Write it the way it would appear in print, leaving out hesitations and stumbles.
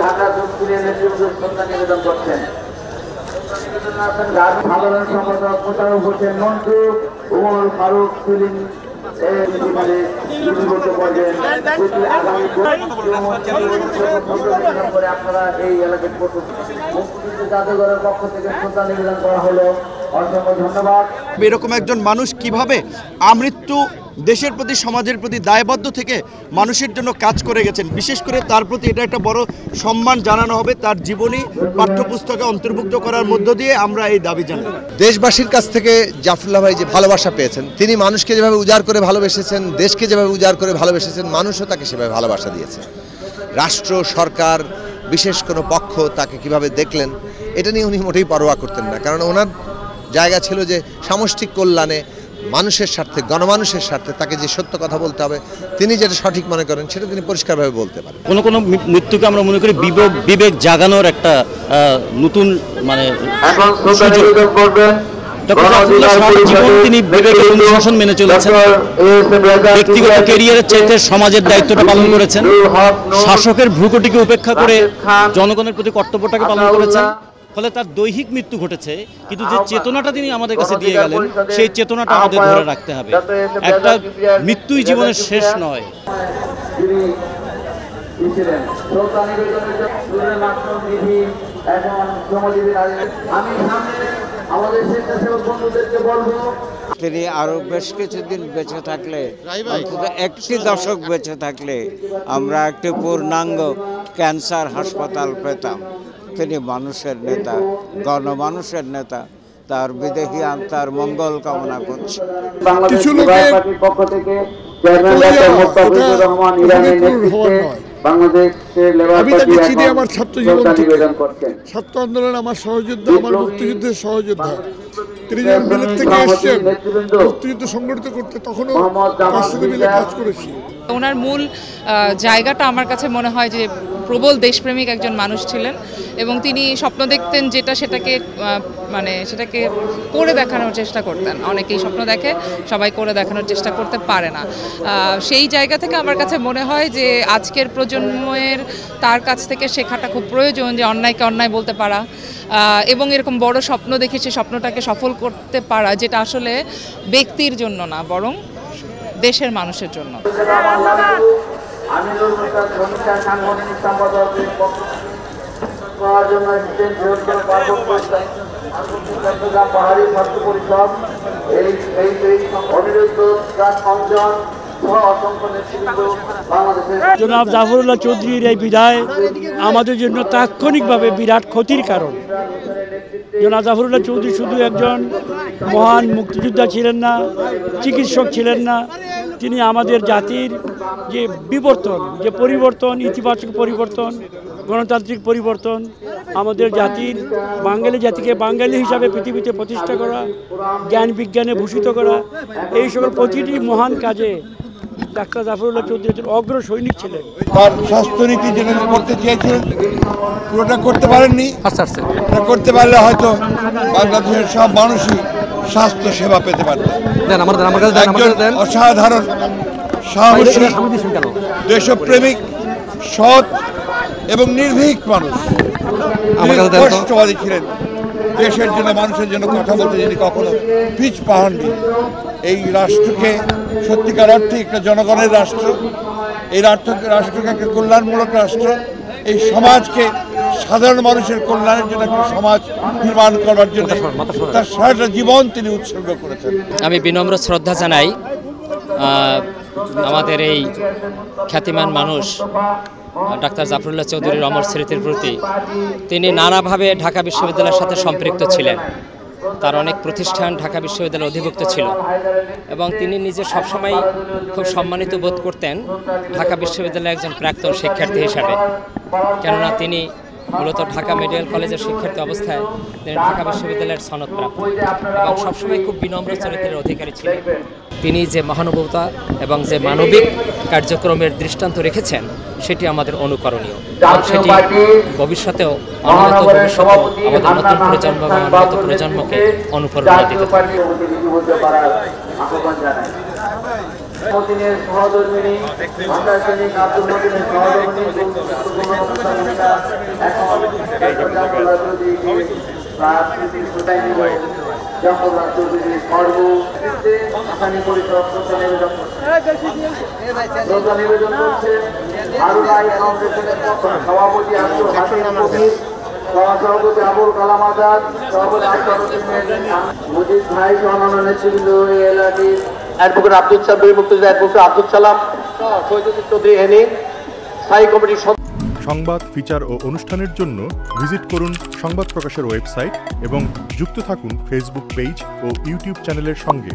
ঢাকা চৌধুরী নেতৃত্বে শ্রদ্ধা নিবেদন করছেন। সাধারণ সম্পাদক মোশাররফ হোসেন মন্টু, ওমর ফারুক সেলিম আপনারা এই এলাকার মুক্তিযুদ্ধ জাদুঘরের পক্ষ থেকে শ্রদ্ধা নিবেদন করা হলো। অসংখ্য ধন্যবাদ। এরকম একজন মানুষ কিভাবে আমৃত্যু দেশের প্রতি সমাজের প্রতি দায়বদ্ধ থেকে মানুষের জন্য কাজ করে গেছেন, বিশেষ করে তার প্রতি এটা একটা বড় সম্মান জানানো হবে। তার জীবনী পাঠ্যপুস্তকে অন্তর্ভুক্ত করার মধ্য দিয়ে আমরা এই দাবি জানাই। দেশবাসীর কাছ থেকে জাফরুল্লাহ ভাই যে ভালোবাসা পেয়েছেন, তিনি মানুষকে যেভাবে উজাড় করে ভালোবেসেছেন, দেশকে যেভাবে উজাড় করে ভালোবেসেছেন, মানুষও তাকে সেভাবে ভালোবাসা দিয়েছে। রাষ্ট্র সরকার বিশেষ কোনো পক্ষ তাকে কিভাবে দেখলেন এটা নিয়ে উনি মোটেই পরোয়া করতেন না, কারণ ওনার জায়গা ছিল যে সামষ্টিক কল্যাণে মানুষের স্বার্থে, গণমানুষের স্বার্থে তাকে যে সত্য কথা বলতে হবে, তিনি যেটা সঠিক মনে করেন সেটা তিনি পরিষ্কারভাবে বলতে পারেন। কোনো মৃত্যুকে আমরা মনে করি বিবেক জাগানোর একটা নতুন মানে তিনি বিবেকের অনুশাসন মেনে চলেছেন, ব্যক্তিগত ক্যারিয়ারের চাইতে সমাজের দায়িত্বটা পালন করেছেন, শাসকের ভ্রুকুটিকে উপেক্ষা করে জনগণের প্রতি কর্তব্যটাকে পালন করেছেন। ফলে তার দৈহিক মৃত্যু ঘটেছে, কিন্তু যে চেতনাটা তিনি আমাদের কাছে দিয়ে গেলেন সেই চেতনাটা আমাদের ধরে রাখতে হবে। একটা মৃত্যুই জীবনের শেষ নয়। তিনি আরো বেশ কিছুদিন বেঁচে থাকলে, অন্তত একটি দশক বেঁচে থাকলে আমরা একটি পূর্ণাঙ্গ ক্যান্সার হাসপাতাল পেতাম। তিনি মানুষের নেতা, গণমানুষের নেতা, তার বিদেহী আত্মার মঙ্গল কামনা করছি। কিছু লোকের পক্ষ থেকে আমি তাকে চিনি আমার ছাত্র জীবন থেকে। ছাত্র আন্দোলন আমার সহযোদ্ধা, আমার মুক্তিযুদ্ধের সহযোদ্ধা। তিনি যখন বিলেত থেকে এসছেন মুক্তিযুদ্ধ সংগঠিত করতে, তখনও তার সাথে মিলে কাজ করেছি। ওনার মূল জায়গাটা আমার কাছে মনে হয় যে প্রবল দেশপ্রেমিক একজন মানুষ ছিলেন, এবং তিনি স্বপ্ন দেখতেন যেটা সেটাকে করে দেখানোর চেষ্টা করতেন। অনেকেই স্বপ্ন দেখে, সবাই করে দেখানোর চেষ্টা করতে পারে না। সেই জায়গা থেকে আমার কাছে মনে হয় যে আজকের প্রজন্মের তার কাছ থেকে শেখাটা খুব প্রয়োজন, যে অন্যায়কে অন্যায় বলতে পারা এবং এরকম বড় স্বপ্ন দেখে সে স্বপ্নটাকে সফল করতে পারা, যেটা আসলে ব্যক্তির জন্য না বরং দেশের মানুষের জন্য। জনাব জাফরুল্লাহ চৌধুরীর এই বিদায় আমাদের জন্য তাৎক্ষণিকভাবে বিরাট ক্ষতির কারণ। জনাব জাফরুল্লাহ চৌধুরী শুধু একজন মহান মুক্তিযোদ্ধা ছিলেন না, চিকিৎসক ছিলেন না, তিনি আমাদের জাতির যে বিবর্তন, যে পরিবর্তন, ইতিবাচক পরিবর্তন, গণতান্ত্রিক পরিবর্তন, আমাদের জাতির বাঙালি জাতিকে বাঙালি হিসাবে পৃথিবীতে প্রতিষ্ঠা করা, জ্ঞান বিজ্ঞানে ভূষিত করা, এই সকল প্রতিটি মহান কাজে ডাক্তার জাফরুল্লাহ চৌধুরী একজন অগ্র সৈনিক ছিলেন। তার স্বাস্থ্যনীতি যেটা করতে চেয়েছিলেন পুরোটা করতে পারেননি। করতে পারলে হয়তো বাংলাদেশের সব মানুষই স্বাস্থ্য সেবা পেতে পারতেন। একজন অসাধারণ সাহসী, দেশপ্রেমিক, সৎ এবং নির্ভীক মানুষ। কষ্টবাদী ছিলেন, দেশের জন্য মানুষের জন্য কথা বলতে যিনি কখনো পিছ পাহাননি। এই রাষ্ট্রকে সত্যিকার অর্থে একটা জনগণের রাষ্ট্র, এই রাষ্ট্রকে একটা কল্যাণমূলক রাষ্ট্র, এই সমাজকে সাধারণ মানুষের কল্যাণের জন্য একটা সমাজ নির্মাণ করার জন্য তার সারাটা জীবন তিনি উৎসর্গ করেছেন। আমি বিনম্র শ্রদ্ধা জানাই আমাদের এই খ্যাতিমান মানুষ ডাক্তার জাফরুল্লাহ চৌধুরীর অমর স্মৃতির প্রতি। তিনি নানাভাবে ঢাকা বিশ্ববিদ্যালয়ের সাথে সম্পৃক্ত ছিলেন, তার অনেক প্রতিষ্ঠান ঢাকা বিশ্ববিদ্যালয়ে অধিভুক্ত ছিল, এবং তিনি নিজে সবসময় খুব সম্মানিত বোধ করতেন ঢাকা বিশ্ববিদ্যালয়ের একজন প্রাক্তন শিক্ষার্থী হিসাবে। কেননা তিনি মূলত ঢাকা মেডিকেল কলেজের শিক্ষার্থী অবস্থায় তিনি ঢাকা বিশ্ববিদ্যালয়ের সনদপ্রাপ্ত এবং সবসময় খুব বিনম্র চরিত্রের অধিকারী ছিলেন। তিনি যে মহানুভবতা এবং যে মানবিক কার্যক্রমের দৃষ্টান্ত রেখেছেন সেটি আমাদের অনুকরণীয়, এবং সেটি ভবিষ্যতেও আমাদের নতুন প্রজন্ম এবং অনাগত প্রজন্মকে অনুপ্রেরণা দিতে পারে। মদিনের সহধর্মিনী ভাষা সৈনিক আব্দুল মদিনের সহধর্মিনী এখন জাফরুল্লাহ চৌধুরীকে রাজনীতির কোথায় নিব জাফরুল্লাহ চৌধুরীর কর্ম আসানি পরিষদ নিবেদন করছেন আরুলাই ফাউন্ডেশনের সভাপতি আব্দুল হাকিম কবির, সভাপতি আবুল কালাম আজাদ, সভাপতি মুজিদ ভাই, অন্যান্য নেতৃবৃন্দ এলাকার অ্যাডভোকেট আব্দুল সাব্বির, মুক্তিযোদ্ধা অ্যাডভোকেট আব্দুল সালাম, শহীদুদ্দিন চৌধুরী এনি, স্থায়ী কমিটির সংবাদ, ফিচার ও অনুষ্ঠানের জন্য ভিজিট করুন সংবাদ প্রকাশের ওয়েবসাইট এবং যুক্ত থাকুন ফেসবুক পেজ ও ইউটিউব চ্যানেলের সঙ্গে।